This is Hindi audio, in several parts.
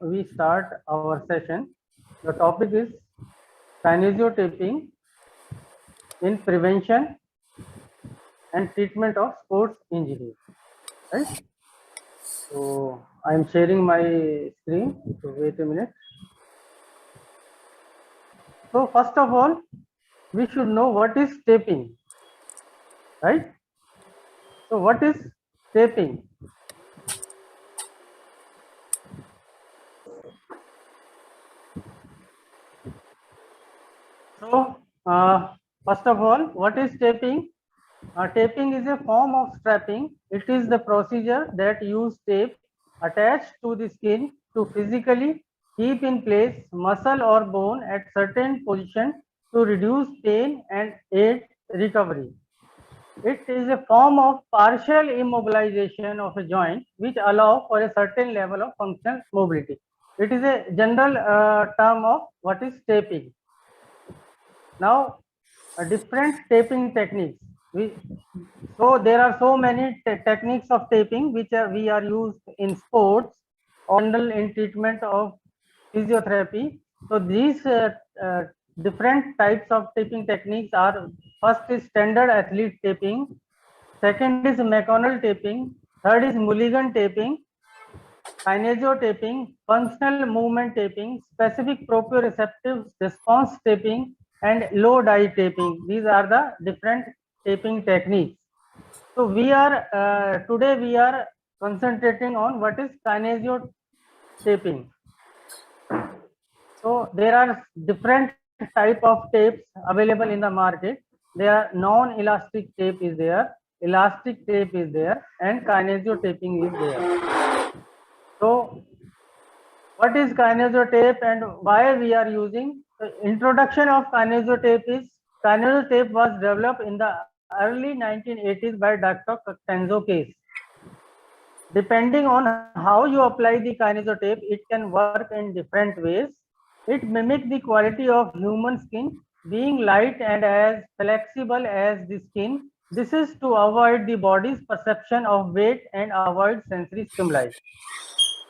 we start our session. The topic is kinesiotaping in prevention and treatment of sports injuries. Right? So I am sharing my screen. So wait a minute. So first of all, we should know what is taping, right? So what is taping? So first of all, what is taping? Taping is a form of strapping. It is the procedure that uses tape attached to the skin to physically keep in place muscle or bone at certain position to reduce pain and aid recovery. It is a form of partial immobilization of a joint which allow for a certain level of functional mobility. It is a general term of what is taping. Now, different taping techniques. So there are so many techniques of taping which we are used in sports or in treatment of physiotherapy. So these different types of taping techniques are: first is standard athlete taping, second is McConnell taping, third is Mulligan taping, kinesiotaping, functional movement taping, specific proprioceptive response taping, and low dye taping. These are the different taping techniques. So we are today we are concentrating on what is kinesiotaping. So there are different type of tapes available in the market. There are non-elastic tape is there, elastic tape is there, and kinesiotaping is there. So what is kinesiotape and why we are using? The introduction of kinesiotape is kinesiotape was developed in the early 1980s by Dr. Kenzo Case. Depending on how you apply the kinesiotape, it can work in different ways. It mimics the quality of human skin, being light and as flexible as the skin. This is to avoid the body's perception of weight and avoid sensory stimuli.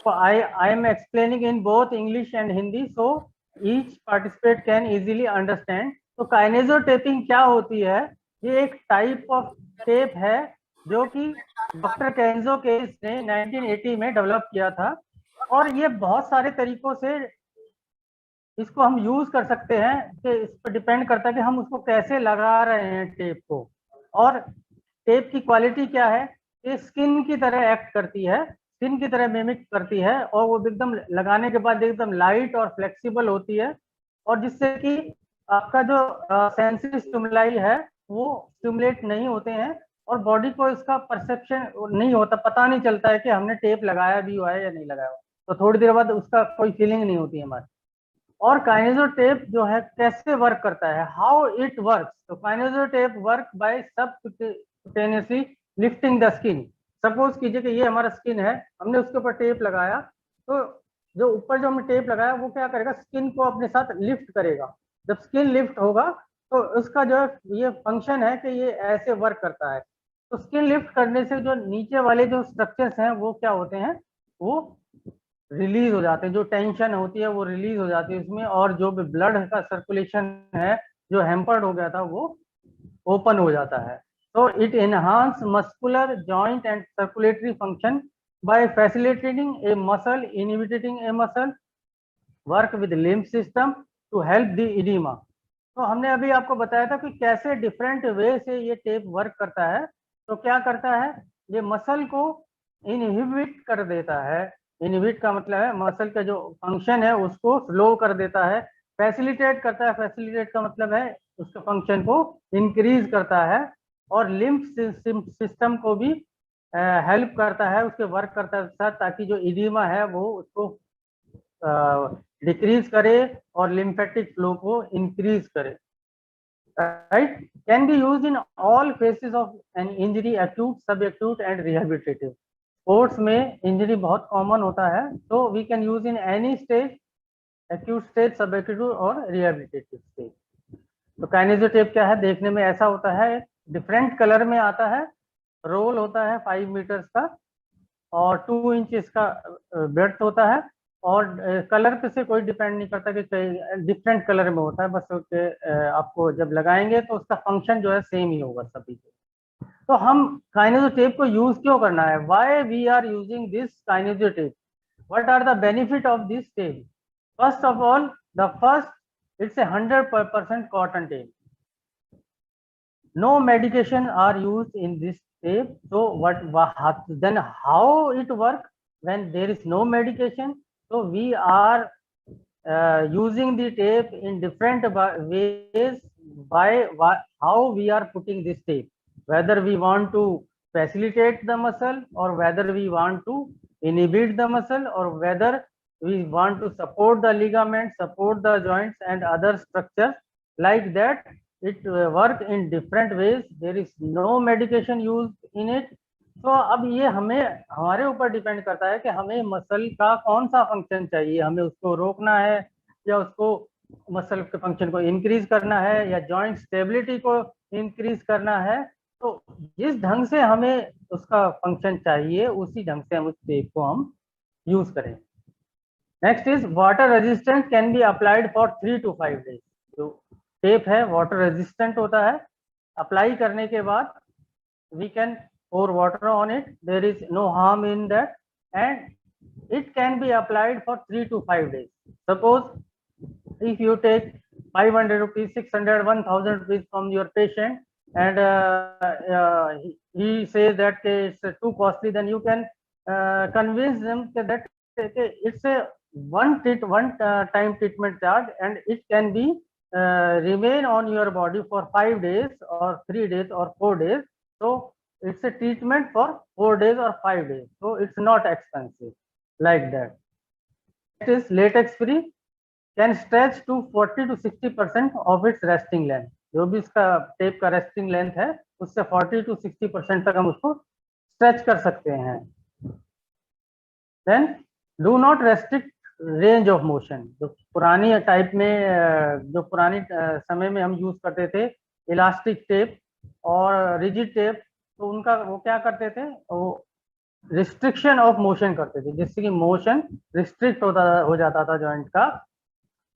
So I am explaining in both English and Hindi, so each participant can easily understand. तो काइनेजोटेपिंग क्या होती है? ये एक टाइप ऑफ टेप है जो कि डॉक्टर केंजो केस ने 1980 में डेवलप किया था, और ये बहुत सारे तरीकों से इसको हम यूज कर सकते हैं कि इस पर डिपेंड करता है कि हम उसको कैसे लगा रहे हैं टेप को। और टेप की क्वालिटी क्या है? ये स्किन की तरह एक्ट करती है, स्किन की तरह मिमिक करती है, और वो एकदम लगाने के बाद एकदम लाइट और फ्लेक्सिबल होती है, और जिससे कि आपका जो सेंसरी स्टिमुलाई है वो स्टिमुलेट नहीं होते हैं और बॉडी को इसका परसेप्शन नहीं होता, पता नहीं चलता है कि हमने टेप लगाया भी हुआ है या नहीं लगाया हुआ, तो थोड़ी देर बाद उसका कोई फीलिंग नहीं होती है हमारी। और काइनेजोटेप जो है कैसे वर्क करता है, हाउ इट वर्क्स? तो kinesiotape work by subcutaneously lifting the skin. Suppose कीजिए कि ये हमारा स्किन है, हमने उसके ऊपर टेप लगाया, तो जो ऊपर जो हमने टेप लगाया वो क्या करेगा? स्किन को अपने साथ लिफ्ट करेगा। जब स्किन लिफ्ट होगा तो उसका जो ये फंक्शन है कि ये ऐसे वर्क करता है। तो स्किन लिफ्ट करने से जो नीचे वाले जो स्ट्रक्चर्स हैं वो क्या होते हैं? वो रिलीज हो जाते हैं, जो टेंशन होती है वो रिलीज हो जाती है उसमें, और जो भी ब्लड का सर्कुलेशन है जो हैम्पर्ड हो गया था वो ओपन हो जाता है। तो it enhance muscular joint and circulatory function by facilitating a muscle, inhibiting a muscle, work with lymph system to help the edema. तो हमने अभी आपको बताया था कि कैसे डिफरेंट वे से ये टेप वर्क करता है। तो क्या करता है? ये मसल को इनहिबिट कर देता है। इनहिबिट का मतलब है मसल का जो फंक्शन है उसको स्लो कर देता है। फैसिलिटेट करता है, फैसिलिटेट का मतलब है उसके फंक्शन को इंक्रीज करता है, और लिम्फ सिस्टम को भी हेल्प करता है, उसके वर्क करता है ताकि जो इडीमा है वो उसको डिक्रीज करे और लिम्फेटिक फ्लो को इंक्रीज करे। Right, can be used in all phases of an injury, acute, sub acute and rehabilitative. Sports में इंजरी बहुत कॉमन होता है, तो we can use in any stage, acute stage, sub acute और रिहेबिलिटेटिव स्टेज। तो काइनेजोटेप क्या है? देखने में ऐसा होता है, डिफरेंट कलर में आता है, रोल होता है 5 मीटर्स का और 2 इंच इसका ब्रेड्थ होता है, और कलर पे से कोई डिपेंड नहीं करता कि डिफरेंट कलर में होता है, बस आपको जब लगाएंगे तो उसका फंक्शन जो है सेम ही होगा सभी के। तो हम काइनेजो टेप को यूज क्यों करना है, why we are using this kinesio tape, what are the benefit of this tape? First of all, the first, it's a 100% cotton tape. No medication are used in this tape. So then how it work when there is no medication? So we are using the tape in different ways by how we are putting this tape, whether we want to facilitate the muscle or whether we want to inhibit the muscle or whether we want to support the ligaments, support the joints and other structures. Like that, it work in different ways. There is no medication used in it. तो अब ये हमें हमारे ऊपर डिपेंड करता है कि हमें मसल का कौन सा फंक्शन चाहिए, हमें उसको रोकना है या उसको मसल के फंक्शन को इंक्रीज करना है या जॉइंट स्टेबिलिटी को इंक्रीज करना है। तो जिस ढंग से हमें उसका फंक्शन चाहिए उसी ढंग से हम उस टेप को हम यूज करें। Next is water resistant can be applied for 3 to 5 days। जो टेप है वाटर रेजिस्टेंट होता है, अप्लाई करने के बाद we can pour water on it, there is no harm in that, and it can be applied for 3 to 5 days. Suppose if you take 500 rupees, 600, 1000 rupees from your patient and he says that it's too costly, then you can convince them that it's a one time treatment charge and it can be remain on your body for 5 days or 3 days or 4 days. So it's a treatment for 4 days or 5 days. So it's not expensive like that. It is latex free, can stretch to 40 to 60% of its resting length. जो भी इसका टेप का रेस्टिंग लेंथ है उससे 40 to 60% तक हम उसको स्ट्रेच कर सकते हैं। Then do not restrict range of motion. जो पुरानी टाइप में जो पुरानी समय में हम यूज करते थे इलास्टिक टेप और रिजिड टेप, तो उनका वो क्या करते थे, वो रिस्ट्रिक्शन ऑफ मोशन करते थे जिससे कि मोशन रिस्ट्रिक्ट हो जाता था जॉइंट का।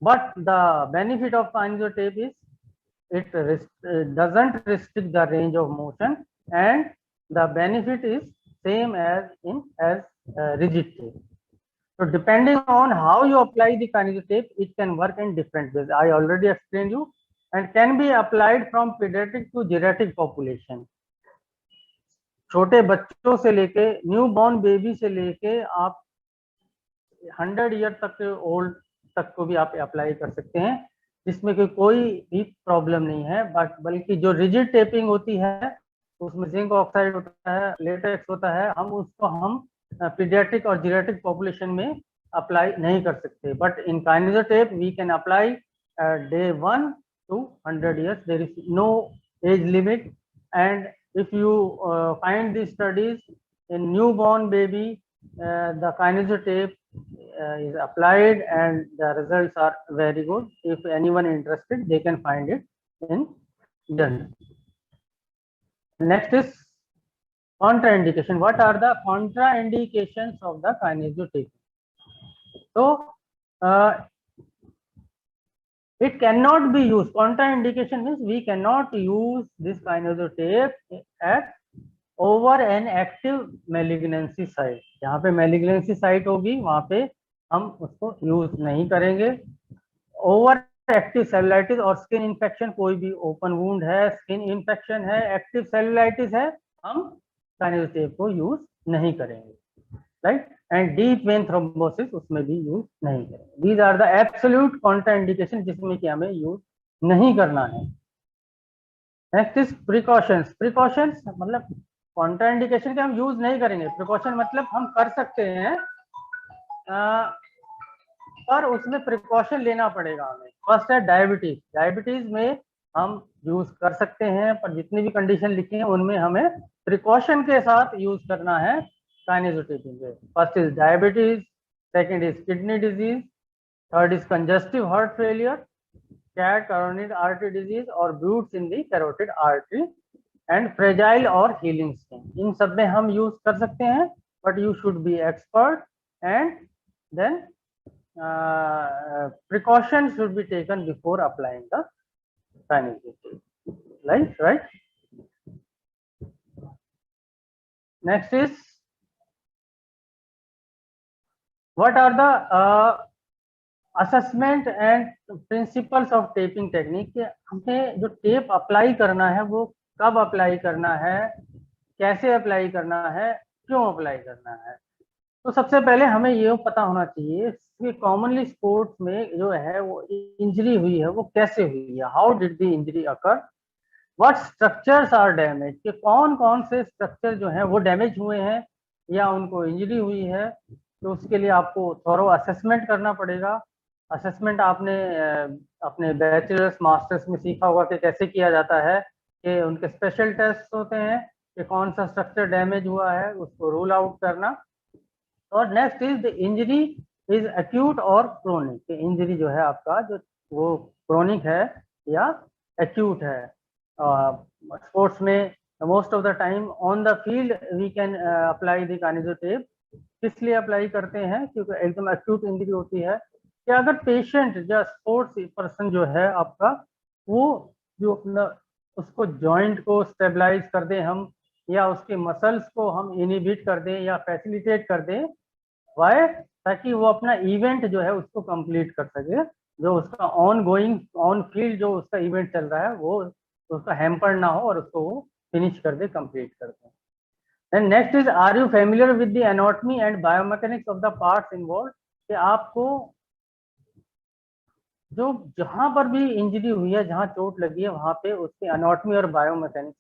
But the benefit of kinesio tape is it doesn't restrict the range of motion and the benefit is same as rigid tape. So depending on how you apply the kineso tape, it can work in different ways. I already explained you, and can be applied from pediatric to geriatric population. छोटे बच्चों से लेके न्यू बॉर्न बेबी से लेके आप 100 ईयर तक के ओल्ड तक को भी आप अप्लाई कर सकते हैं, जिसमें कोई भी प्रॉब्लम नहीं है। बट बल्कि जो रिजिड टेपिंग होती है उसमें जिंक ऑक्साइड होता है, लेटेक्स होता है, हम पीडियाट्रिक और जीरियाट्रिक पॉपुलेशन में अप्लाई नहीं कर सकते। But in kinesio tape we can apply day 1 to 100 years. There is no age limit, and if you find the studies in newborn baby, the kineso tape is applied and the results are very good. If anyone interested, they can find it in journal. Next is contraindication. What are the contraindications of the kineso tape? So it cannot be used. Contraindication means we cannot use this kineso tape at over an active malignancy site. जहाँ पे मैलिग्नेंसी साइट होगी वहां पे हम उसको यूज नहीं करेंगे। ओवर एक्टिव सेलुलाइटिस और स्किन इन्फेक्शन, कोई भी ओपन वुंड है, स्किन इन्फेक्शन है, एक्टिव सेलुलाइटिस है, हम काइनेजो टेप को यूज नहीं करेंगे, right. And deep vein thrombosis उसमें भी यूज नहीं करेंगे। These are the absolute contraindication जिसमें कि हमें यूज नहीं करना है। Next is precautions. प्रिकॉशंस मतलब कॉन्ट्राइंडिकेशन के हम यूज नहीं करेंगे, प्रिकॉशन मतलब हम कर सकते हैं पर उसमें प्रिकॉशन लेना पड़ेगा हमें। फर्स्ट है डायबिटीज। डायबिटीज में हम यूज कर सकते हैं पर जितनी भी कंडीशन लिखी है उनमें हमें प्रिकॉशन के साथ यूज करना है काइनेजो टेपिंग पे। First is diabetes, second is kidney disease, third is congestive heart failure, cat carotid artery disease और bruits in the carotid artery and fragile और हीलिंग स्किन। इन सब में हम यूज कर सकते हैं but you should be expert and then precautions should be taken before applying the kinesiotropy. Right. Next is, what are the assessment and principles of taping technique. हमें जो टेप अप्लाई करना है वो कब अप्लाई करना है, कैसे अप्लाई करना है, क्यों अप्लाई करना है। तो सबसे पहले हमें ये पता होना चाहिए कि कॉमनली स्पोर्ट्स में जो है वो इंजरी हुई है वो कैसे हुई है, how did the injury occur, what structures are damage, कि कौन कौन से स्ट्रक्चर जो है वो डैमेज हुए हैं या उनको इंजरी हुई है। तो उसके लिए आपको थोरो असेसमेंट करना पड़ेगा। असेसमेंट आपने अपने बैचलर्स मास्टर्स में सीखा होगा कि कैसे किया जाता है, कि उनके स्पेशल टेस्ट होते हैं कि कौन सा स्ट्रक्चर डैमेज हुआ है उसको रूल आउट करना। और next is the injury is acute और क्रोनिक, इंजरी जो है आपका जो वो क्रोनिक है या एक्यूट है। स्पोर्ट्स में most of the time on the field we can apply the kinesio tape. किस लिए अप्लाई करते हैं, क्योंकि एकदम एक्यूट इंजरी होती है, कि अगर पेशेंट या स्पोर्ट्स पर्सन जो है आपका वो जो अपना उसको जॉइंट को स्टेबलाइज कर दें हम, या उसके मसल्स को हम इनिबिट कर दें या फैसिलिटेट कर दें, वाई, ताकि वो अपना इवेंट जो है उसको कंप्लीट कर सके, जो उसका ऑन गोइंग ऑन फील्ड जो उसका इवेंट चल रहा है वो उसका हैम्पर ना हो और उसको वो फिनिश कर दे, कंप्लीट कर दे। And next is, are you familiar with the anatomy and biomechanics of the parts involved, कि आपको जो जहां पर भी इंजरी हुई है, जहां चोट लगी है, वहां पे उसके एनाटॉमी और बायोमैकेनिक्स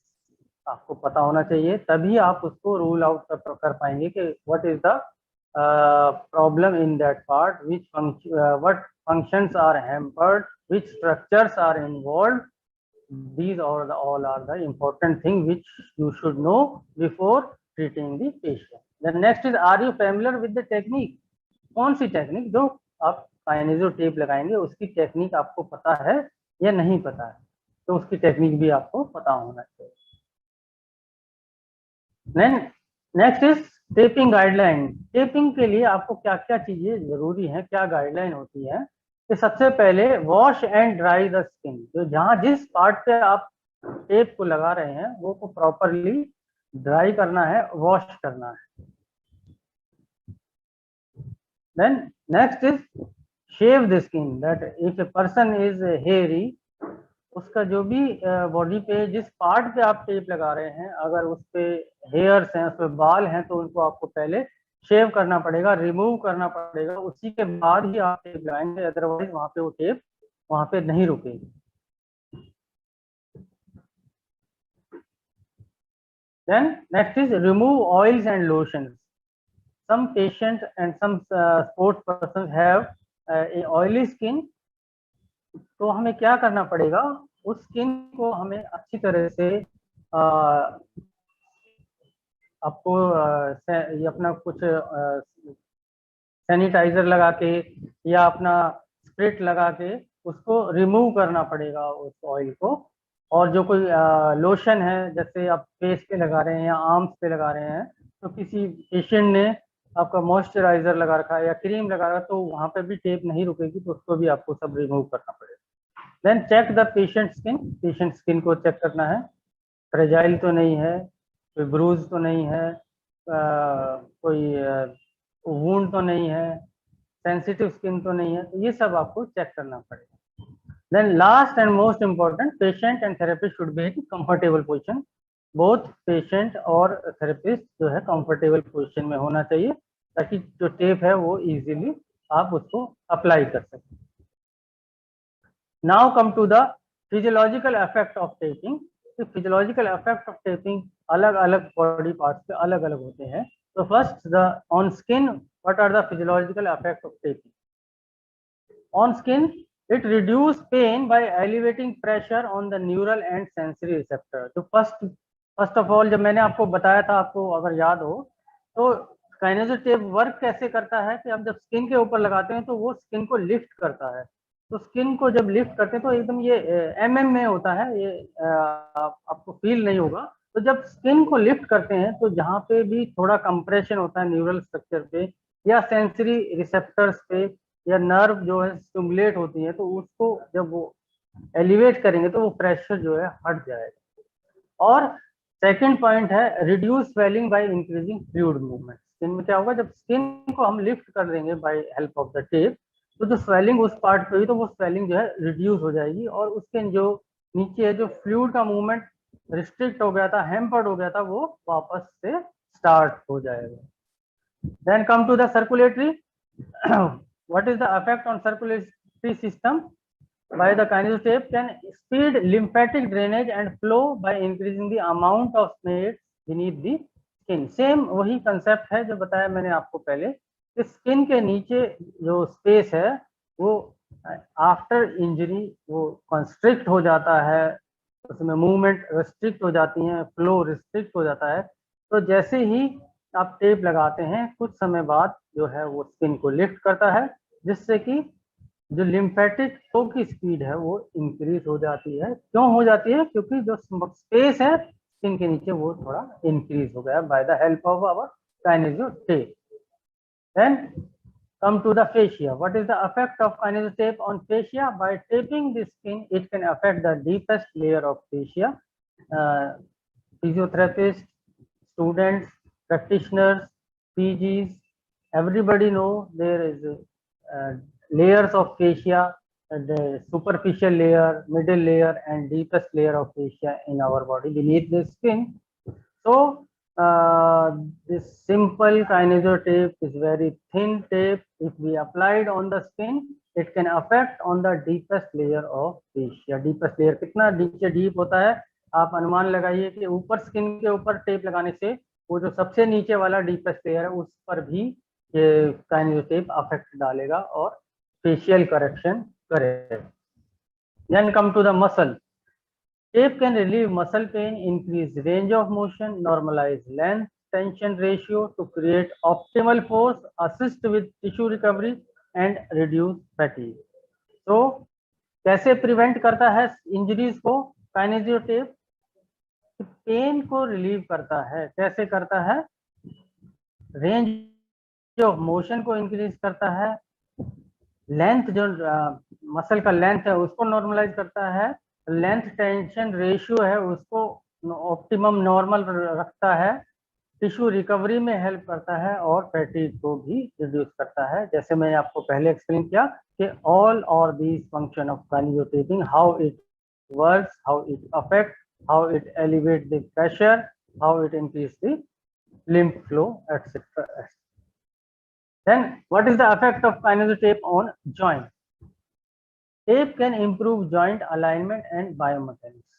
आपको पता होना चाहिए, तभी आप उसको रूल आउट कर पाएंगे कि what is the problem in that part, what functions are hampered, which structures are involved. These all are the important thing which you should know before treating the patient. The next is, are you familiar with the technique? कौन सी टेक्निक जो आप काइनेजो टेप लगाएंगे उसकी टेक्निक आपको पता है या नहीं पता है, तो उसकी टेक्निक भी आपको पता होना चाहिए। Next is taping guideline. Taping के लिए आपको क्या क्या चीजें जरूरी है, क्या गाइडलाइन होती है। कि सबसे पहले wash and dry the skin, तो जहां जिस पार्ट पे आप टेप को लगा रहे हैं वो को प्रॉपरली ड्राई करना है, वॉश करना है। Then next is shave the skin, that if a person is hairy, उसका जो भी बॉडी पे जिस पार्ट पे आप टेप लगा रहे हैं, अगर उस पे हेयर्स हैं, उस पे बाल हैं, तो उनको आपको पहले शेव करना पड़ेगा, रिमूव करना पड़ेगा, उसी के बाद ही आप टेप लगाएंगे, अदरवाइज वहां पे वो टेप वहां पे नहीं रुकेगी। Then next is remove oils and lotions. Some patients and some sports persons have a oily skin. तो हमें क्या करना पड़ेगा, उस स्किन को हमें अच्छी तरह से आपको ये अपना कुछ सैनिटाइजर लगा के या अपना स्प्रिट लगा के उसको रिमूव करना पड़ेगा उस ऑयल को। और जो कोई लोशन है, जैसे आप फेस पे लगा रहे हैं या आर्म्स पे लगा रहे हैं, तो किसी पेशेंट ने आपका मॉइस्चराइजर लगा रखा है या क्रीम लगा रखा है, तो वहां पे भी टेप नहीं रुकेगी, तो उसको भी आपको सब रिमूव करना पड़ेगा। Then check the patient skin को चेक करना है, फ्रेजाइल तो नहीं है, कोई ब्रूज तो नहीं है, कोई वूंड तो नहीं है, सेंसिटिव स्किन तो नहीं है, तो ये सब आपको चेक करना पड़ेगा। Then last and most important, patient and therapist should be in comfortable position. Both patient और थेरेपिस्ट जो है कंफर्टेबल पोजीशन में होना चाहिए, ताकि जो टेप है वो इजीली आप उसको अप्लाई कर सकें। Now come to the physiological effect of taping. तो फिजियोलॉजिकल इफेक्ट ऑफ टेपिंग अलग अलग बॉडी पार्ट्स पे अलग अलग होते हैं। तो first, the on skin, what are the physiological effect of taping? On skin, it reduce pain by elevating pressure on the neural and sensory receptor. तो फर्स्ट ऑफ ऑल, जब मैंने आपको बताया था, आपको अगर याद हो, तो काइनेजो टेप वर्क कैसे करता है कि आप जब स्किन के ऊपर लगाते हैं तो वो स्किन को लिफ्ट करता है। तो स्किन को जब लिफ्ट करते हैं तो एकदम ये एमएम में होता है, ये आपको फील नहीं होगा। तो जब स्किन को लिफ्ट करते हैं तो जहाँ पे भी थोड़ा कंप्रेशन होता है न्यूरल स्ट्रक्चर पे या सेंसरी रिसेप्टर्स पे या नर्व जो है स्टिमुलेट होती है, तो उसको जब वो एलिवेट करेंगे तो वो प्रेशर जो है हट जाएगा। और सेकंड पॉइंट है reduce swelling by increasing fluid movement. Skin में क्या होगा, जब स्किन को हम लिफ्ट कर देंगे by help of the tape, तो जो स्वेलिंग उस पार्ट पे हुई तो वो स्वेलिंग जो है रिड्यूस हो जाएगी, और उसके जो नीचे है जो फ्लूइड का मूवमेंट रिस्ट्रिक्ट हो गया था, हैम्पर्ड हो गया था, वो वापस से स्टार्ट हो जाएगा। Then come to the circulatory. What is the effect on circulatory system by the kinesiotap can speed lymphatic drainage and flow by increasing the amount of space beneath the skin। Same वही कंसेप्ट है जो बताया मैंने आपको पहले, कि स्किन के नीचे जो स्पेस है वो आफ्टर इंजरी वो कंस्ट्रिक्ट हो जाता है, उसमें मूवमेंट रिस्ट्रिक्ट हो जाती हैं, फ्लो रिस्ट्रिक्ट हो जाता है। तो जैसे ही आप टेप लगाते हैं कुछ समय बाद जो है वो स्किन को लिफ्ट करता है, जिससे कि जो लिम्फेटिक फ्लो की स्पीड है वो इंक्रीज हो जाती है। क्यों हो जाती है? क्योंकि जो स्पेस है स्किन के नीचे वो थोड़ा इंक्रीज हो गया by the help of our kinesio tape. Then come to the fascia. What is the effect of kinesiotap on fascia? By taping the skin, it can affect the deepest layer of fascia. Physiotherapists, students, practitioners, PGs, everybody know there is layers of fascia, the superficial layer, middle layer, and deepest layer of fascia in our body beneath the skin. So this simple kinesiotape is very thin tape. If we applied on the skin, it can affect on the deepest layer of fascia. Deepest layer कितना नीचे डीप होता है, आप अनुमान लगाइए कि ऊपर स्किन के ऊपर टेप लगाने से वो जो सबसे नीचे वाला डीपेस्ट लेयर है उस पर भी ये किनेसियोटेप अफेक्ट डालेगा और फेशियल करेक्शन करेगा। Then come to the muscle. Tape can relieve muscle pain, increase range of motion, normalize length tension ratio to create optimal force, assist with tissue recovery and reduce fatigue. तो कैसे प्रिवेंट करता है इंजरीज को काइनेसियोटेप? पेन को रिलीव करता है। कैसे करता है? रेंज ऑफ मोशन को इंक्रीज करता है, लेंथ जो मसल का लेंथ है उसको नॉर्मलाइज करता है, लेंथ टेंशन रेशियो है उसको ऑप्टिमम नॉर्मल रखता है, टिश्यू रिकवरी में हेल्प करता है और फैटीग को भी रिड्यूस करता है। जैसे मैंने आपको पहले एक्सप्लेन किया कि ऑल और these function of kinesio taping, how it works, how it affect, how it elevate the pressure, how it increase the lymph flow, etc. Then what is the effect of kinesiotape on joint? Tape can improve joint alignment and biomechanics.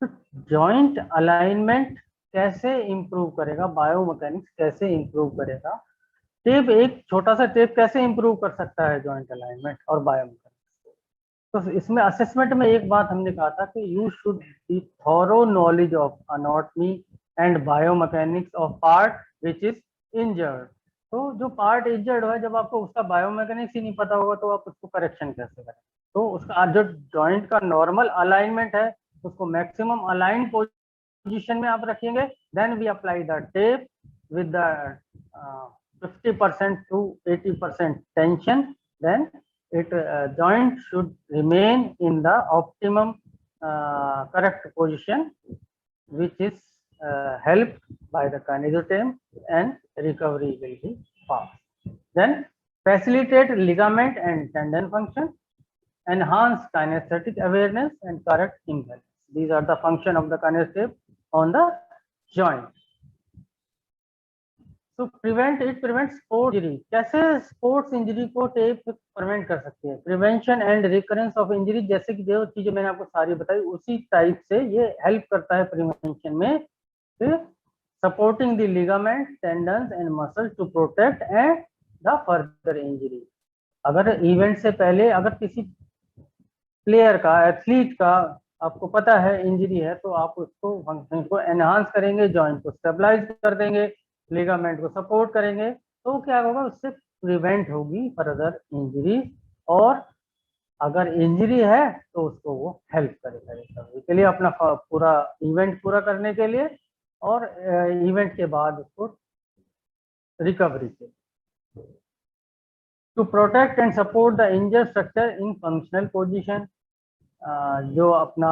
तो joint alignment कैसे improve करेगा, biomechanics कैसे improve करेगा? टेप, एक छोटा सा टेप कैसे improve कर सकता है joint alignment और biomechanics? तो इसमें असेसमेंट में एक बात हमने कहा था कि you should be thorough knowledge of anatomy and biomechanics of part which is injured। तो जो पार्ट इंजर्ड है, जब आपको उसका बायोमैकेनिक्स ही नहीं पता होगा तो आप उसको करेक्शन कैसे करें? तो उसका जो जॉइंट का नॉर्मल अलाइनमेंट है उसको मैक्सिमम अलाइन पोजीशन में आप रखेंगे। Then we apply the tape with the 50% to 80% tension, then it joint should remain in the optimum correct position which is helped by the kinesiotape and recovery will be fast. Then facilitate ligament and tendon function, enhance kinesthetic awareness and correct imbalance. These are the function of the kinesiotape on the joint. तो prevent, it prevent sports injury. कैसे स्पोर्ट्स इंजरी को टेप प्रिवेंट कर सकते हैं? Prevention and recurrence of injury, जैसे कि जो चीजें मैंने आपको सारी बताई उसी टाइप से ये हेल्प करता है प्रिवेंशन में, supporting the ligament, tendons and muscle to protect and the further injury. अगर इवेंट से पहले अगर किसी प्लेयर का, एथलीट का आपको पता है इंजरी है, तो आप उसको फंक्शन को एनहांस करेंगे, जॉइंट को स्टेबलाइज कर देंगे, लिगामेंट को सपोर्ट करेंगे, तो क्या होगा, उससे प्रिवेंट होगी फर्दर इंजरी। और अगर इंजरी है तो उसको वो हेल्प करेगा रिकवरी के लिए, अपना पूरा इवेंट पूरा करने के लिए और इवेंट के बाद उसको रिकवरी के लिए। to protect and support the injured structure in functional position. जो अपना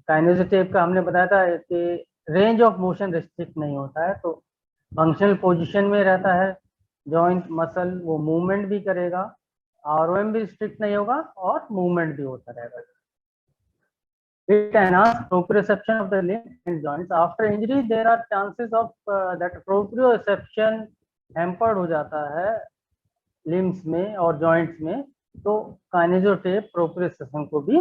काइनेसिस टेप का हमने बताया था कि रेंज ऑफ मोशन रिस्ट्रिक्ट नहीं होता है, तो फंक्शनल पोजीशन में रहता है, जॉइंट मसल वो मूवमेंट भी करेगा, आरओएम भी रिस्ट्रिक्ट नहीं होगा और मूवमेंट भी होता रहेगा. It enhances proprioception of the limb and joints. After injury, there are chances of that proprioception hampered हो जाता है limbs में और joints में, तो काइनेजो टेप प्रोप्रियोसेप्शन को भी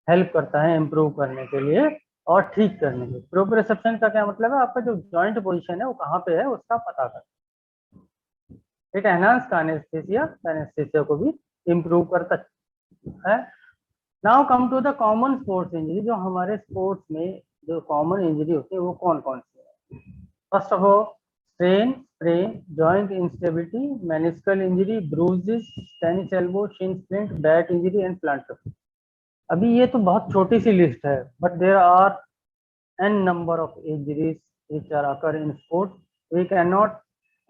हेल्प करता है इम्प्रूव करने के लिए और ठीक करने के लिए. प्रोप्रियोसेप्शन का क्या मतलब है? आपका जो जॉइंट पोजीशन है वो कहाँ पे है उसका पता कर. इट एनहांस काइनेस्थेसिया को भी इम्प्रूव करता है. Now come to the common sports injury. जो हमारे स्पोर्ट्स में जो कॉमन इंजरी होती है वो कौन कौन सी है? First of all strain, sprain, joint instability, meniscal injury, bruises, tennis elbow, shin splint, back injury and plantar. अभी ये तो बहुत छोटी सी लिस्ट है, but there are n number of injuries which are occur in sports. We cannot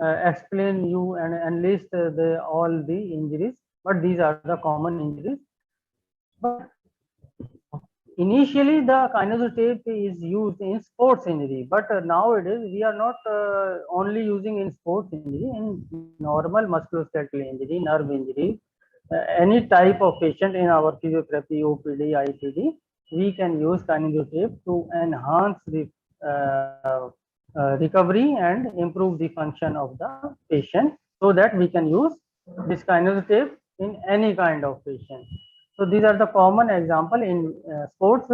explain you and list all the injuries, but these are the common injuries. But initially the kineso tape is used in sports injury, but nowadays we are not only using in sports injury. In normal musculoskeletal injury, nerve injury, any type of patient in our physiotherapy, OPD, IPD, we can use kineso tape to enhance the recovery and improve the function of the patient, so that we can use this kineso tape in any kind of patient. So these are the common example in sports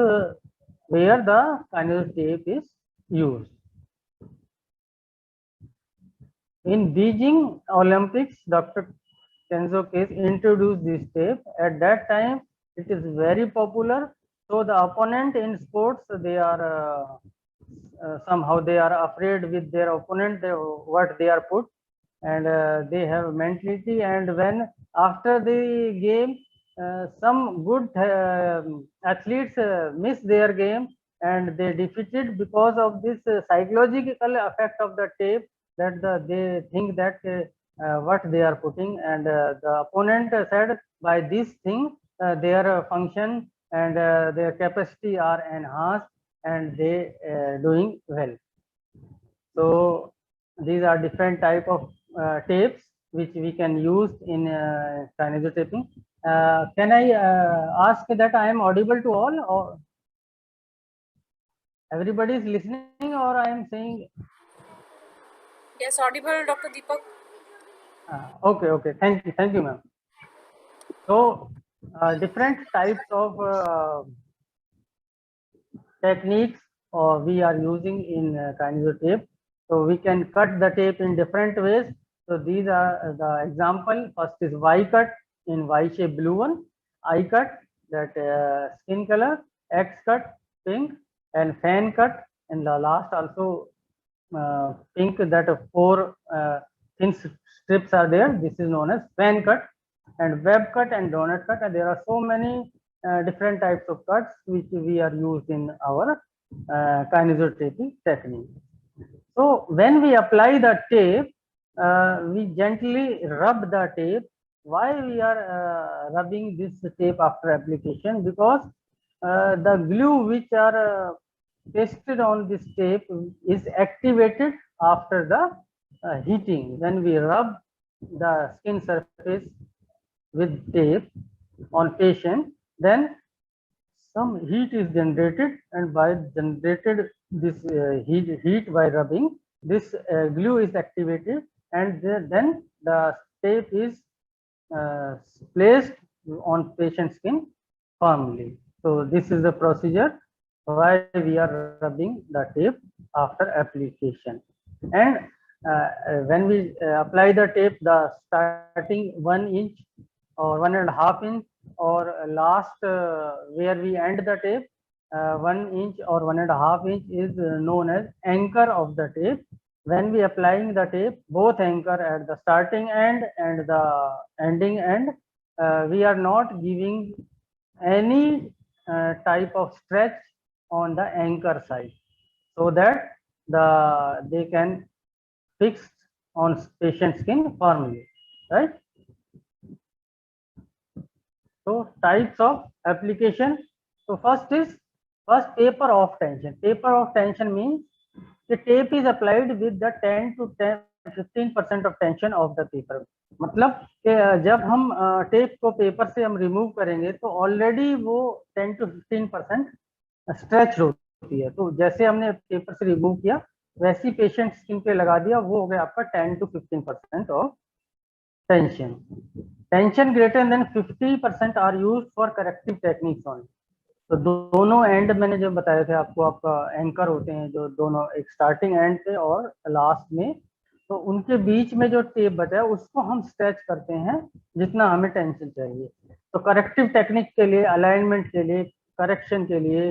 where the kineso tape is used. In Beijing Olympics, Dr. Kenzo Case introduced this tape. At that time, it is very popular. So the opponent in sports, they are somehow they are afraid with their opponent, what they are put, and they have mentality. And when after the game, some good athletes miss their game and they defeated because of this psychological effect of the tape, that they think that what they are putting, and the opponent said by this thing their function and their capacity are enhanced and they doing well. So these are different type of tapes which we can use in kineso taping. Can I ask that I am audible to all, or everybody is listening, or I am saying? Yes, audible, Dr. Deepak. Okay. Thank you, ma'am. So different types of techniques we are using in kineso tape. So we can cut the tape in different ways. So these are the example. First is Y cut in Y shape blue one, I cut, that skin color, X cut pink, and fan cut, and the last also pink, that 4 thin strips are there. This is known as fan cut, and web cut and donut cut. And there are so many different types of cuts which we are used in our kineso taping technique. So when we apply the tape, we gently rub the tape. Why we are rubbing this tape after application? Because the glue which are pasted on this tape is activated after the heating. When we rub the skin surface with tape on patient, then some heat is generated, and by generated this heat by rubbing, this glue is activated, and then the tape is placed on patient skin firmly. So this is the procedure why we are rubbing the tape after application. And when we apply the tape, the starting 1 inch or 1.5 inch, or last where we end the tape, 1 inch or 1.5 inch is known as anchor of the tape. When we applying the tape, both anchor at the starting end and the ending end, we are not giving any type of stretch on the anchor side, so that they can fix on patient skin firmly, right? So types of application. So first taper of tension. Taper of tension means the tape is applied with the 10 to 15% of tension of the paper. मतलब कि जब हम टेप को पेपर से हम रिमूव करेंगे तो ऑलरेडी वो 10 to 15% स्ट्रेच होती है। तो जैसे हमने पेपर से रिमूव किया वैसी पेशेंट स्किन पे लगा दिया, वो हो गया आपका 10 to 15% of tension. Tension greater than 50% are use for corrective techniques on. तो दोनों एंड मैंने जो बताए थे आपको, आपका एंकर होते हैं जो दोनों, एक स्टार्टिंग एंड पे और लास्ट में, तो उनके बीच में जो टेप बचा है उसको हम स्ट्रेच करते हैं जितना हमें टेंशन चाहिए। तो करेक्टिव टेक्निक के लिए, अलाइनमेंट के लिए, करेक्शन के लिए,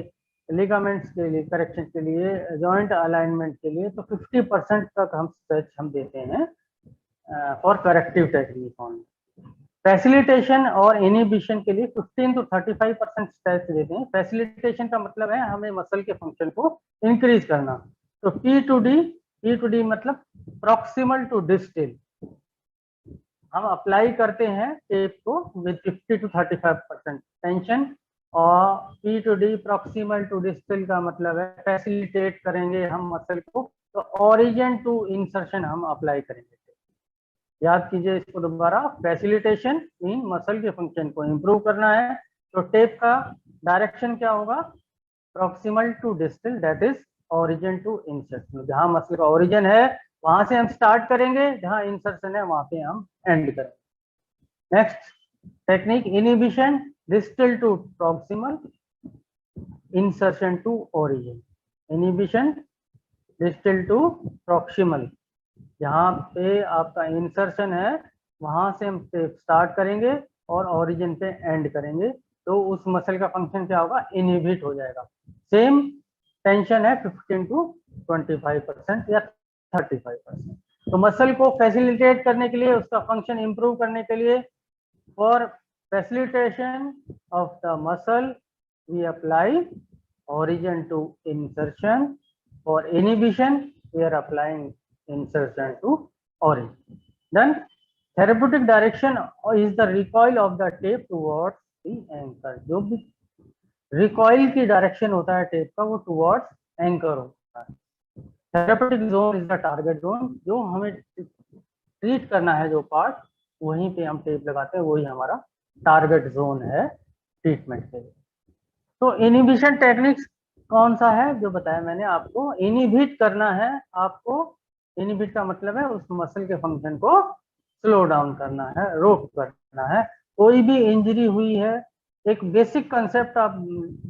लिगामेंट्स के लिए करेक्शन के लिए, जॉइंट अलाइनमेंट के लिए, तो 50% तक हम स्ट्रेच हम देते हैं for corrective technique on. Facilitation और इनिबिशन के लिए 15 to 35% स्ट्रेच देते हैं। फैसिलिटेशन का मतलब है हमें मसल के फंक्शन को इंक्रीज करना। तो P2D मतलब प्रॉक्सिमल टू डिस्टल, हम अप्लाई करते हैं टेप को विद 50 to 35% टेंशन, और P2D प्रॉक्सिमल टू डिस्टल का मतलब है फैसिलिटेट करेंगे हम मसल को, तो ओरिजिन टू इंसर्शन हम अप्लाई करेंगे। याद कीजिए इसको दोबारा, फैसिलिटेशन मीन मसल के फंक्शन को इंप्रूव करना है, तो टेप का डायरेक्शन क्या होगा, proximal to distal, that is origin to insertion. जहां मसल का ओरिजिन है वहां से हम स्टार्ट करेंगे, जहां इंसर्शन है वहां पे हम एंड करेंगे। Next technique inhibition, distal to proximal, insertion to origin. Inhibition distal to proximal, जहाँ पे आपका इंसर्शन है वहां से हम स्टार्ट करेंगे और ओरिजिन पे एंड करेंगे, तो उस मसल का फंक्शन क्या होगा, इनहिबिट हो जाएगा। सेम टेंशन है 15 to 25% या 35%। तो मसल को फैसिलिटेट करने के लिए, उसका फंक्शन इंप्रूव करने के लिए, for facilitation of the muscle we apply origin to insertion, for inhibition we are applying insertion to origin. Then therapeutic direction is the recoil of the tape towards the anchor। जो भी रिकॉइल की डायरेक्शन होता है टेप का वो टुवर्ड्स एंकर होता है। Therapeutic zone is the target zone, जो हमें ट्रीट करना है जो पार्ट, वहीं पे हम टेप लगाते हैं, वही हमारा टारगेट जोन है ट्रीटमेंट के लिए। तो इनिबिशन टेक्निक्स कौन सा है, जो बताया मैंने आपको, इनिबिट करना है आपको। इनिबिट का मतलब है उस मसल के फंक्शन को स्लो डाउन करना है, रोक करना है। कोई भी इंजरी हुई है, एक बेसिक कंसेप्ट आप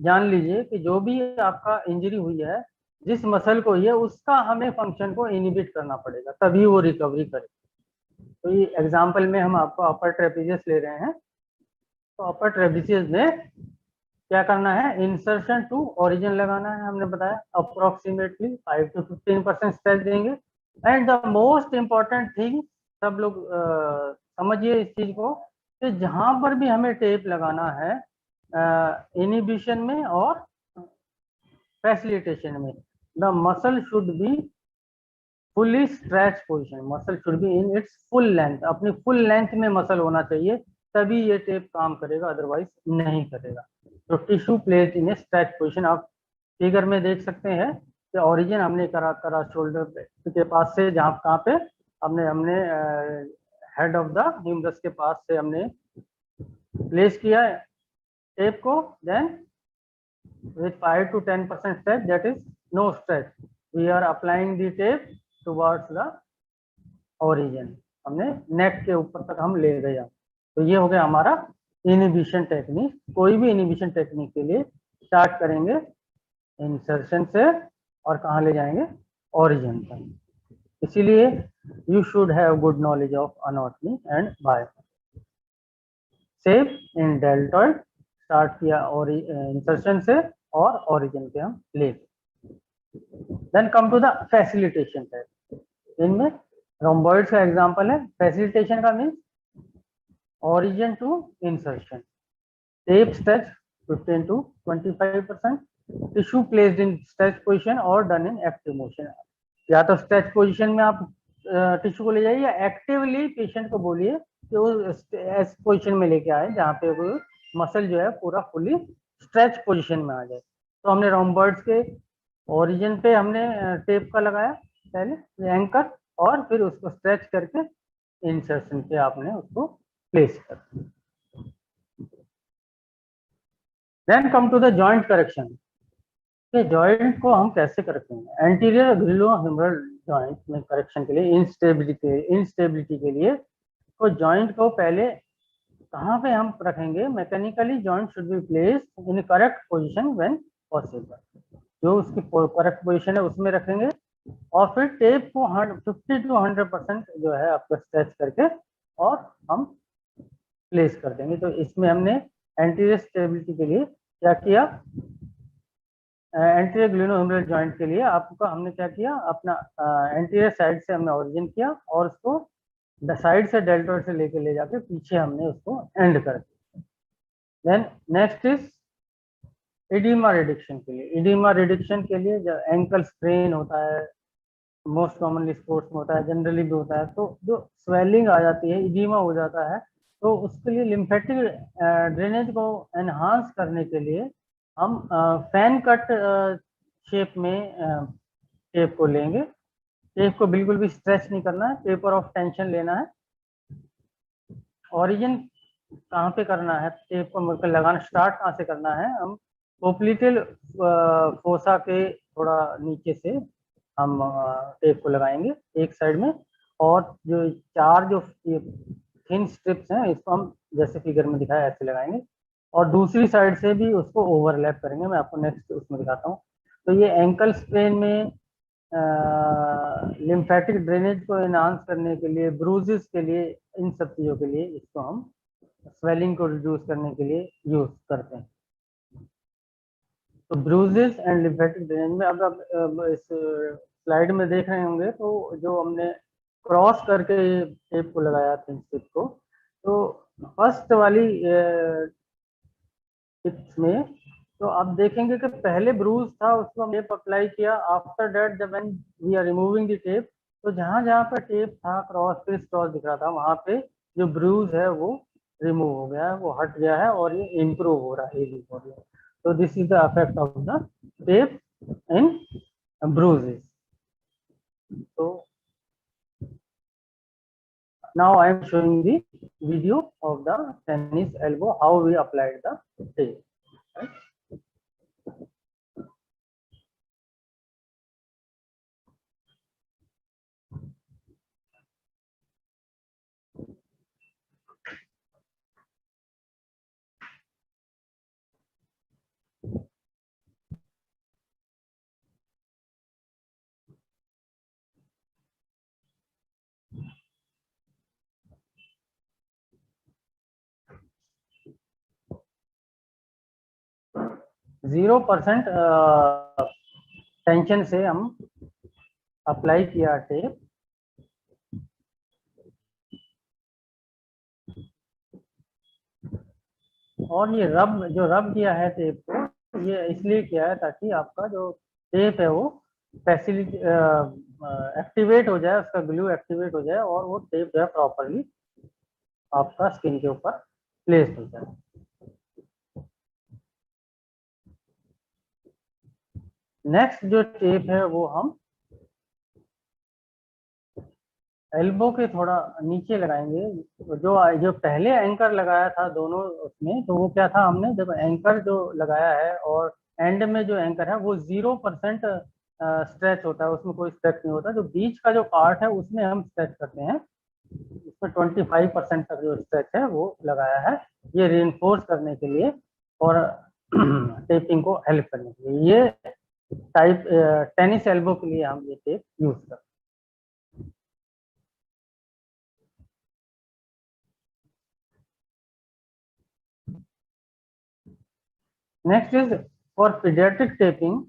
जान लीजिए कि जो भी आपका इंजरी हुई है, जिस मसल को हुई है उसका हमें फंक्शन को इनिबिट करना पड़ेगा, तभी वो रिकवरी करेगा। तो ये एग्जांपल में हम आपको अपर ट्रेपेजियस ले रहे हैं। तो अपर ट्रेपेजियस में क्या करना है, इंसर्शन टू ओरिजिन लगाना है, हमने बताया अप्रोक्सीमेटली 5 to 15% स्ट्रेच देंगे। And the most important thing, सब लोग समझिए इस चीज को, कि जहां पर भी हमें टेप लगाना है इनिबिशन में और फैसिलिटेशन में, the muscle should be fully stretch position, muscle should be in its full length, अपनी फुल लेंथ में मसल होना चाहिए, तभी ये टेप काम करेगा, अदरवाइज नहीं करेगा। तो tissue place in stretch position, आप फिगर में देख सकते हैं कि ओरिजिन हमने करा शोल्डर के पास से, जहाँ कहाँ पे हमने हेड ऑफ द ह्यूमरस के पास से हमने प्लेस किया टेप को। Then with 5 to 10% stretch, that is no stretch, we are applying the tape towards the origin, हमने नेक के ऊपर तक हम ले गए। तो ये हो गया हमारा इनिबिशन टेक्निक। कोई भी इनिबिशन टेक्निक के लिए स्टार्ट करेंगे इंसर्शन से और कहाँ ले जाएंगे, ओरिजिन तक। इसीलिए you should have good knowledge of anatomy and biochemistry. Same in deltoid start किया और इंसर्शन से और ओरिजिन पे हम ले। Then come to the facilitation type, इनमें रोम्बॉइड्स का एग्जांपल है। फैसिलिटेशन का means origin to insertion, tape stretch 15 to 25%, tissue placed in stretch position और डन इन एक्टिव मोशन। या तो स्ट्रेच पोजिशन में आप टिश्यू को ले जाइए, या एक्टिवली पेशेंट को बोलिए कि वो इस पोजिशन में लेके आए जहाँ पे वो मसल जो है पूरा फुली स्ट्रेच पोजीशन में आ जाए। तो हमने रोम्बॉइड्स के ओरिजिन पे हमने टेप का लगाया पहले एंकर, और फिर उसको स्ट्रेच करके इंसर्शन पे आपने उसको प्लेस कर दिया। Then come to the joint correction. कि जॉइंट को हम कैसे करेक्ट करेंगे। एंटीरियर ग्रिलोह्यूमरल जॉइंट में करेक्शन के लिए इंस्टेबिलिटी के लिए तो जॉइंट को पहले कहाँ पे हम रखेंगे। Mechanically joint should be placed in correct position when possible. जो उसकी करेक्ट पोजीशन है उसमें रखेंगे, और फिर टेप को 50 to 100% जो है आपका स्ट्रेच करके और हम प्लेस कर देंगे। तो इसमें हमने एंटीरियर स्टेबिलिटी के लिए क्या किया, एंटीरियर ग्लिनोह्यूमरल जॉइंट के लिए आपका हमने क्या किया, अपना एंटीरियर साइड से हमने ओरिजिन किया और उसको साइड से डेल्टोइड से लेके ले जाके पीछे हमने उसको एंड कर दिया। Then next is edema reduction के लिए। एडिमा रिडक्शन के लिए जब एंकल स्ट्रेन होता है, मोस्ट कॉमनली स्पोर्ट्स में होता है, जनरली भी होता है, तो जो स्वेलिंग आ जाती है, एडिमा हो जाता है, तो उसके लिए लिम्फेटिक ड्रेनेज को एनहांस करने के लिए हम फैन कट शेप में टेप को लेंगे। टेप को बिल्कुल भी स्ट्रेच नहीं करना है, पेपर ऑफ टेंशन लेना है। ओरिजिन कहाँ पे करना है, टेप को मिलकर लगाना स्टार्ट कहाँ से करना है, हम पोप्लिटेल फोसा के थोड़ा नीचे से हम टेप को लगाएंगे एक साइड में, और जो चार जो थिन स्ट्रिप्स हैं इसको हम जैसे फिगर में दिखाया ऐसे लगाएंगे, और दूसरी साइड से भी उसको ओवरलैप करेंगे। मैं आपको नेक्स्ट उसमें दिखाता हूँ। तो ये एंकल स्ट्रेन में लिम्फेटिक ड्रेनेज को एनहांस करने के लिए, ब्रूजेस के लिए, इन सब चीज़ों के लिए इसको हम स्वेलिंग को रिड्यूस करने के लिए यूज करते हैं। तो ब्रूजेस एंड लिम्फेटिक ड्रेनेज में अब इस स्लाइड में देख रहे होंगे, तो जो हमने क्रॉस करके टेप को लगाया था स्टिप को, तो फर्स्ट वाली टिप्स में तो आप देखेंगे कि पहले ब्रूज था उसको हम टेप अप्लाई किया। आफ्टर दैट जब we are removing the tape, तो जहां जहां पर टेप था क्रॉस क्रिस क्रॉस दिख रहा था, वहां पे जो ब्रूज है वो रिमूव हो गया है, वो हट गया है, और ये इम्प्रूव हो रहा है, हीलिंग हो रही है। तो this is the effect of the tape in bruises. तो now I am showing the video of the tennis elbow, how we applied the tape. Right? 0% tension से हम अप्लाई किया टेप, और ये रब किया है टेप को, ये इसलिए किया है ताकि आपका जो टेप है वो फैसिलिटी एक्टिवेट हो जाए, उसका ग्लू एक्टिवेट हो जाए, और वो टेप जो है प्रॉपरली आपका स्किन के ऊपर प्लेस हो जाए। नेक्स्ट जो टेप है वो हम एल्बो के थोड़ा नीचे लगाएंगे। जो पहले एंकर लगाया था दोनों उसमें, तो वो क्या था, हमने जब एंकर जो लगाया है और एंड में जो एंकर है वो 0% स्ट्रेच होता है, उसमें कोई स्ट्रेच नहीं होता। जो बीच का जो पार्ट है उसमें हम स्ट्रेच करते हैं, उसमें 25% तक जो स्ट्रेच है वो लगाया है, ये रीइंफोर्स करने के लिए और टेपिंग को हेल्प करने के लिए। ये टाइप टेनिस एल्बो के लिए हम ये टेप यूज करते हैं। Next is for pediatric taping.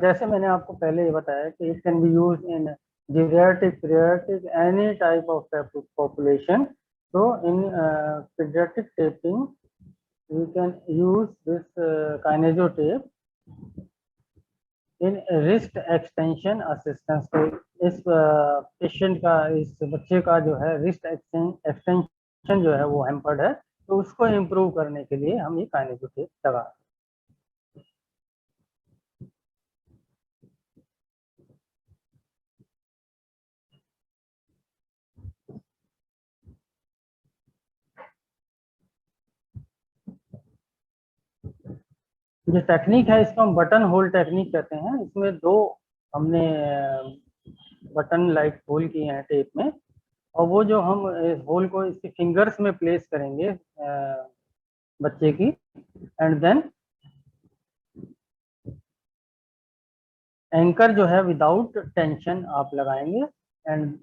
जैसे मैंने आपको पहले ये बताया कि it can be use in geriatric, pediatric, any type of population. So in pediatric taping we can use this kineso tape in wrist extension assistance। तो इस पेशेंट का, इस बच्चे का जो है रिस्ट एक्सटेंशन जो है वो हैम्पर्ड है, तो उसको इम्प्रूव करने के लिए हम ये काइनेजो टेप लगा रहे हैं। जो टेक्निक है इसको हम बटन होल टेक्निक कहते हैं। इसमें दो हमने बटन लाइक होल किए हैं टेप में, और वो जो हम होल को इसकी फिंगर्स में प्लेस करेंगे बच्चे की, एंड देन एंकर जो है विदाउट टेंशन आप लगाएंगे, एंड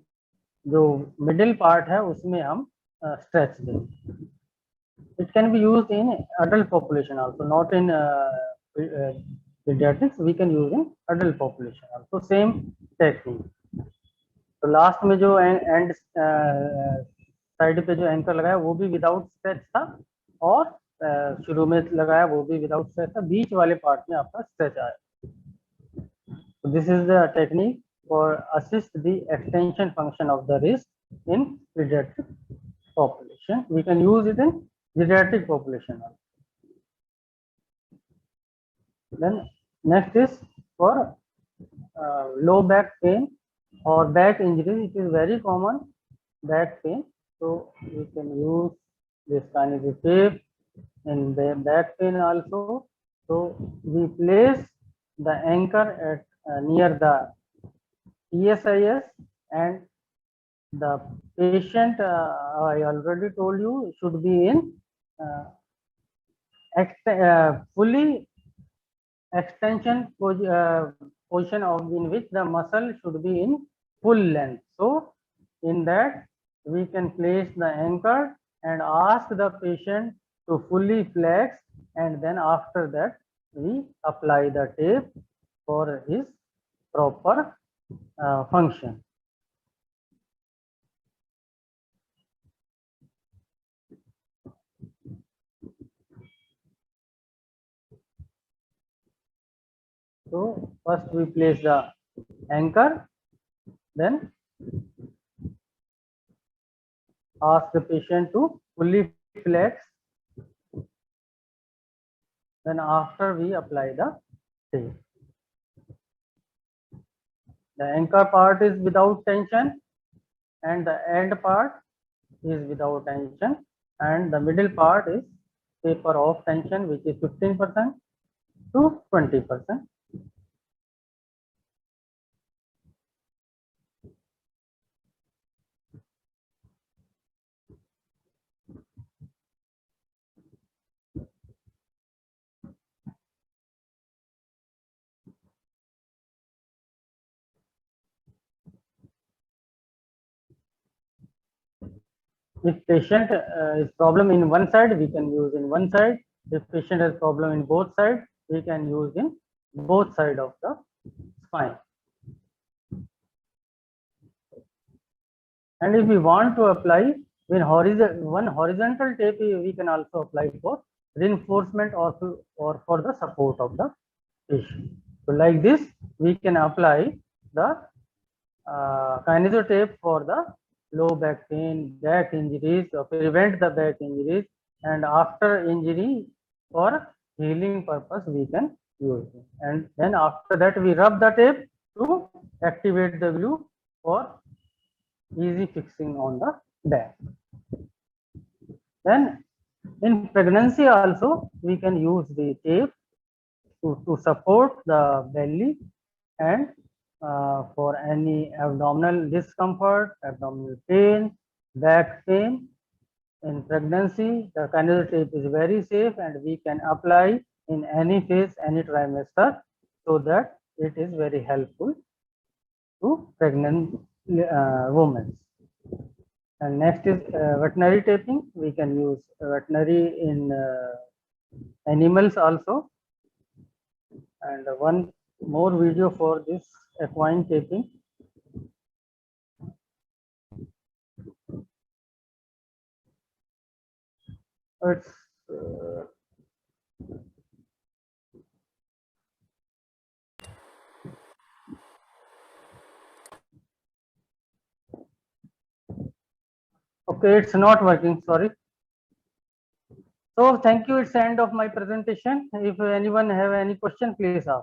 जो मिडिल पार्ट है उसमें हम स्ट्रेच देंगे। It can be used in adult population also, not in pediatrics. We can use in adult population also, same technique. तो लास्ट में जो एंड साइड पे जो एंकर लगाया वो भी विदाउट स्ट्रेच था, और शुरू में लगाया वो भी विदाउट स्ट्रेच था, बीच वाले पार्ट में आपका स्ट्रेच आया। So this is the technique for assist the extension function of the wrist in pediatric population. We can use it in pediatric population also. Then next is for low back pain or back injury. It is very common, back pain. So we can use this kind of tape in the back pain also. So we place the anchor at near the PSIS, and the patient, I already told you, should be in fully extension position of in which the muscle should be in full length. So in that we can place the anchor and ask the patient to fully flex, and then after that we apply the tape for his proper function. So first we place the anchor, then ask the patient to fully flex, then after we apply the tape. The anchor part is without tension, and the end part is without tension, and the middle part is taper off tension, which is 15% to 20%. If patient is problem in one side, we can use in one side. If patient has problem in both sides, we can use in both side of the spine. And if we want to apply when one horizontal tape, we can also apply for reinforcement or for the support of the patient. So like this, we can apply the kineso tape for the low back pain, back injuries, or prevent the back injuries, and after injury for healing purpose we can use it. And then after that we rub the tape to activate the glue for easy fixing on the back. Then in pregnancy also we can use the tape to support the belly, and for any abdominal discomfort, abdominal pain, back pain. In pregnancy, the kineso tape is very safe, and we can apply in any phase, any trimester, so that it is very helpful to pregnant women. And next is veterinary taping. We can use veterinary in animals also. And one more video for this equine taping. It's okay, it's not working, sorry. So thank you. It's the end of my presentation. If anyone have any question, please ask.